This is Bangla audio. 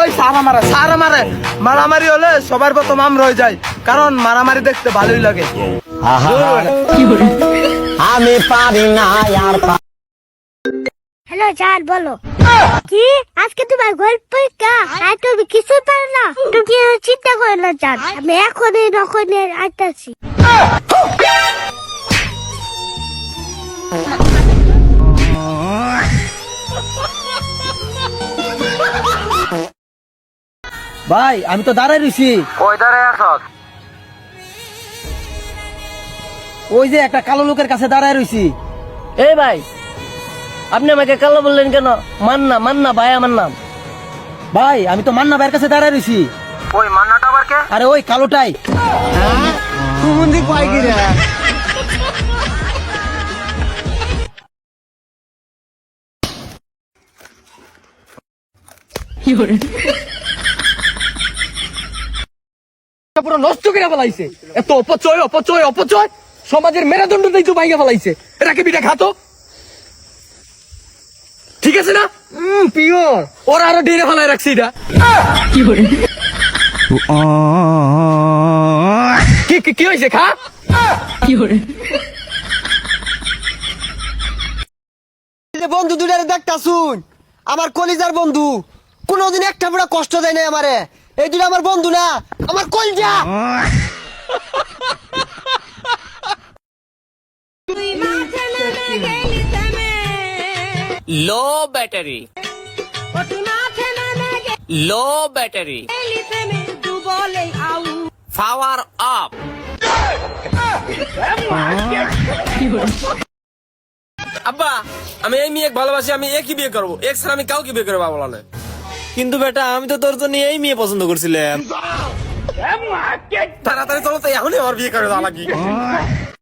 ওই সারা মারে মারামারি হলে সবার প্রথম আমরা হয়ে যাই, কারণ মারামারি দেখতে ভালোই লাগে। আমি পারি না আর হ্যালো জান, বলো কি আজকে তোমার গল্প পরীক্ষা? আর তুমি কিছু পারো না? তুমি চিন্তা করো না জান, আমি এখনই নখনের আইতাছি। ভাই আমি তো দাঁড়াই রইছি। কই দাঁড়ায় আছস? ওই যে একটা কালো লোকের কাছে দাঁড়াই রইছি। এই ভাই, আপনি আমাকে কালো বললেন কেন? মান্না ভাই আমার নাম। ভাই আমি তো মান্না ভাইয়ের কাছে দাঁড়াই রইছি। ওই মান্নাটা আবার কে? আরে ওই কালোটাই। কুমন্দি কয় কি রে? পুরো নষ্ট করে ফেলাইছে। এত অপচয় সমাজের মেরুদণ্ড নেই তো ভাইয়া ফেলাইছে। এটাকে বিটা খাতো, ঠিক আছে না? পিওর ওরা আরো ডেরে ফেলায় রাখছে। এটা কি হয়েছে? খা। বন্ধু দুটারে দেখতা শুন, আমার কলিজার বন্ধু, কোনদিন একটা পুরো কষ্ট দেয় না আমারে। এই দুটা আমার বন্ধু না, আমার কলজা। Low battery power up. আব্বা আমি এই মেয়ে ভালোবাসি, আমি একই বিয়ে করবো, এক ছাড়া আমি কাউকে বিয়ে করবো বলা নয়। কিন্তু বেটা আমি তো তোর জন্য এই মেয়ে পছন্দ করছিলাম। তাড়াতাড়ি চলো তো, এখনই আমার বিয়ে করে দেওয়া লাগি।